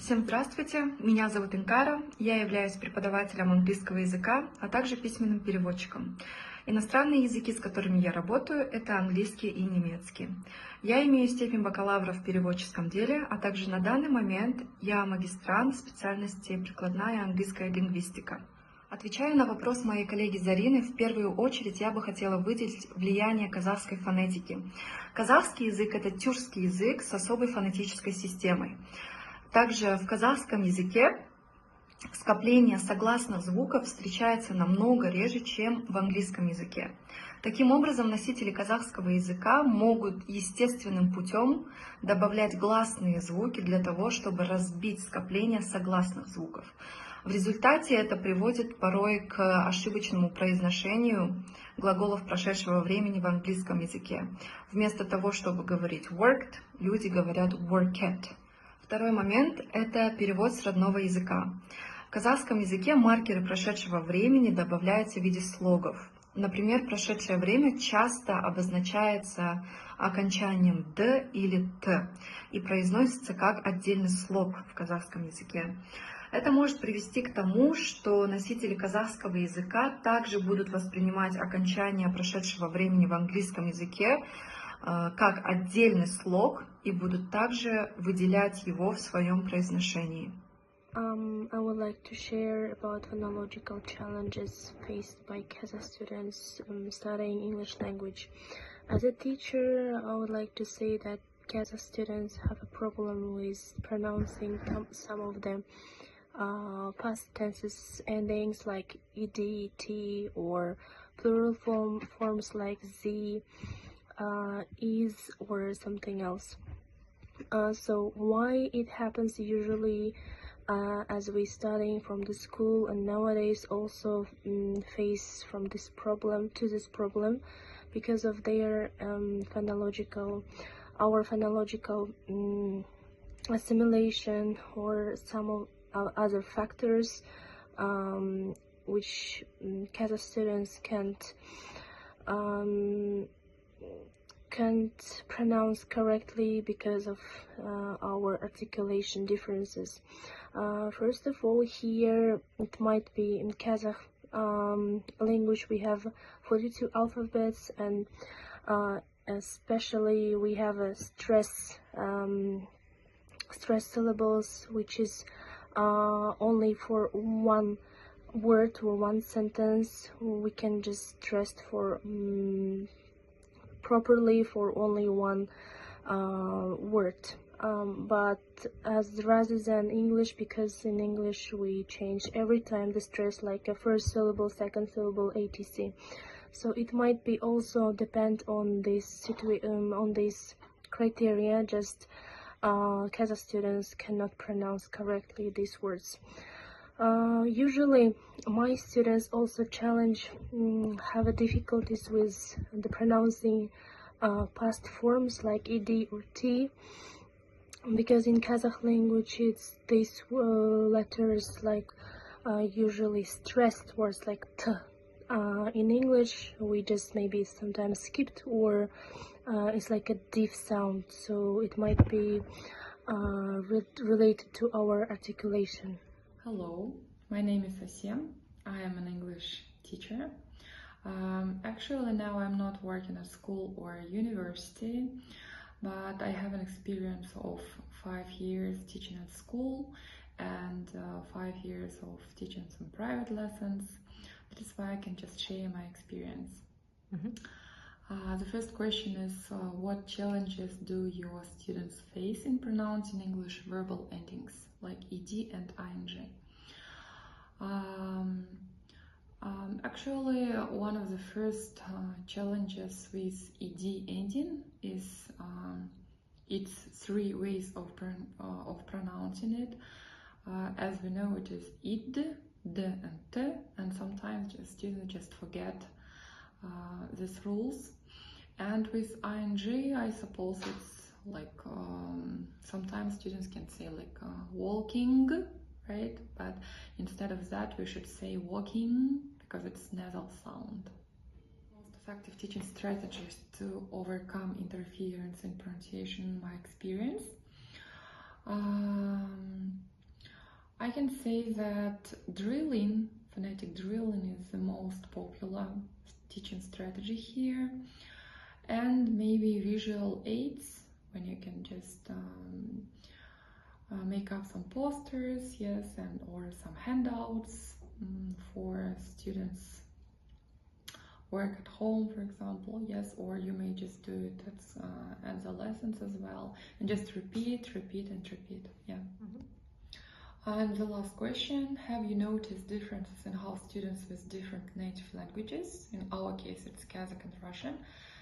Всем здравствуйте, меня зовут Инкара, я являюсь преподавателем английского языка, а также письменным переводчиком. Иностранные языки, с которыми я работаю, это английский и немецкий. Я имею степень бакалавра в переводческом деле, а также на данный момент я магистрант специальности прикладная английская лингвистика. Отвечая на вопрос моей коллеги Зарины, в первую очередь я бы хотела выделить влияние казахской фонетики. Казахский язык – это тюркский язык с особой фонетической системой. Также в казахском языке скопление согласных звуков встречается намного реже, чем в английском языке. Таким образом, носители казахского языка могут естественным путем добавлять гласные звуки для того, чтобы разбить скопление согласных звуков. В результате это приводит порой к ошибочному произношению глаголов прошедшего времени в английском языке. Вместо того, чтобы говорить worked, люди говорят worked. Второй момент – это перевод с родного языка. В казахском языке маркеры прошедшего времени добавляются в виде слогов. Например, прошедшее время часто обозначается окончанием «д» или «т» и произносится как отдельный слог в казахском языке. Это может привести к тому, что носители казахского языка также будут воспринимать окончание прошедшего времени в английском языке как отдельный слог и будут также выделять его в своем произношении. I would like to share about phonological challenges faced by Kazakh students studying English language. As a teacher, I would like to say that Kazakh students have a problem with pronouncing some of the past tenses endings like ed, t, or plural forms like z, is, or something else. So why it happens usually as we studying from the school, and nowadays also face from this problem because of their our phonological assimilation, or some of other factors which Kazakh students can't pronounce correctly because of our articulation differences. First of all, here it might be in Kazakh language we have 42 alphabets, and especially we have a stress syllables, which is only for one word or one sentence. We can just stress for properly for only one word, but rather than English, because in English we change every time the stress, like a first syllable, second syllable, etc. So it might be also depend on this on this criteria. Just Kazakh students cannot pronounce correctly these words. Usually my students also have difficulties with the pronouncing past forms like ed or t, because in Kazakh language it's these letters like usually stressed words like t. In English we just maybe sometimes skipped, or it's like a deep sound, so it might be related to our articulation. Hello, my name is Asya. I am an English teacher. Actually, now I'm not working at school or university, but I have an experience of 5 years teaching at school and 5 years of teaching some private lessons. That is why I can just share my experience. The first question is, what challenges do your students face in pronouncing English verbal endings like ed and ing? Actually, one of the first challenges with ed ending is its 3 ways of pronouncing it. As we know, it is id, d, and t, and sometimes students just forget these rules. And with ing, I suppose it's like sometimes students can say like walking, right? But instead of that, we should say walking, because it's nasal sound. Most effective teaching strategies to overcome interference in pronunciation, in my experience. I can say that drilling, phonetic drilling, is the most popular teaching strategy here, and maybe visual aids when you can just make up some posters, yes, and or some handouts for students work at home, for example, yes, or you may just do it at the lessons as well, and just repeat, and repeat, yeah. And the last question, have you noticed differences in how students with different native languages, in our case it's Kazakh and Russian,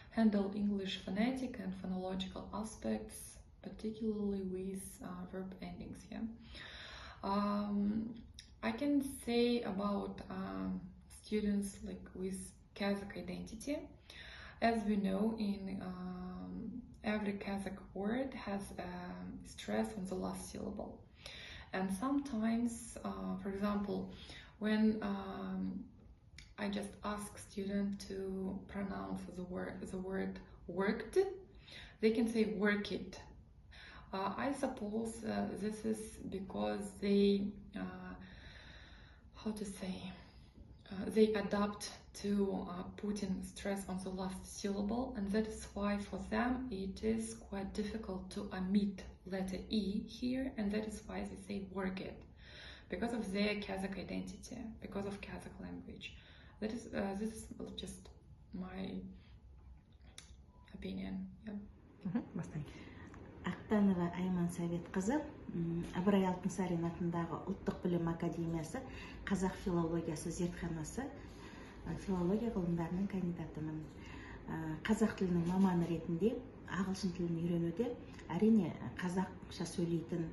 handle English phonetic and phonological aspects, particularly with verb endings, yeah? I can say about students like with Kazakh identity. As we know, in every Kazakh word has a stress on the last syllable. And sometimes, for example, when I just ask students to pronounce the word worked, they can say work it. I suppose this is because they, how to say, they adapt to putting stress on the last syllable, and that is why for them it is quite difficult to omit letter E here, and that is why they say work it, because of their Kazakh identity, because of Kazakh language. That is this is just my opinion. Yeah. Ақтанова Айман Советқызы, Ыбырай Алтынсарин атындағы Ұлттық білім академиясы қазақ филологиясы зертханасы филология ғылымдарының кандидатымын. Қазақ тілінің маманы ретінде ағылшын тілін үйренуде әрине қазақша сөйлейтін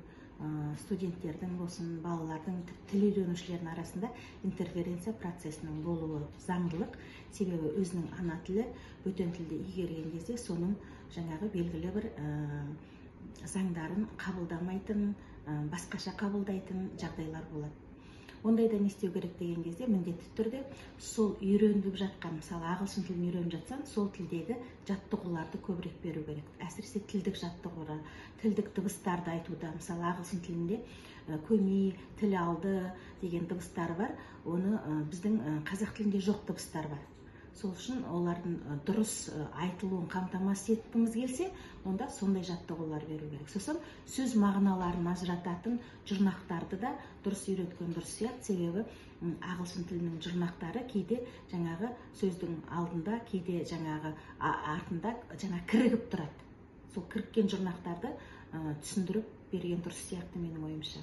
студенттердің болсын, балалардың тіл үйренушілердің арасында интерференция процесінің болуы заңдылық, себебі өзінің ана тілі бөтен тілде игерген кезде соның жаңағы белгілі бір заңдарын қабылдамайтын, басқаша қабылдайтын жағдайлар болады. Ондайда не істеу керек деген кезде міндетті түрде сол үйреніп жатқан, мысалы ағылшын тілін үйреніп жатсаң, сол тілдегі жаттығуларды көбірек беру керек. Әсіресе тілдік жаттығулар, тілдік дыбыстарды айтуда, мысалы ағылшын тілінде көмей, тіл алды деген дыбыстар бар, оны біздің қазақ тілінде жоқ дыбыстар бар. Сол үшін олардың дұрыс айтылуын қамтамасыз еткіміз келсе, онда сондай жаттығулар беру керек. Сосын сөз мағыналарын ажырататын жұрнақтарды да дұрыс үйреткен дұрыс сияқты, себебі ағылшын тілінің жұрнақтары кейде жаңағы сөздің алдында, кейде жаңағы артында жаңа кірігіп тұрады. Сол кіріккен жұрнақтарды түсіндіріп берген дұрыс сияқты менің ойымша.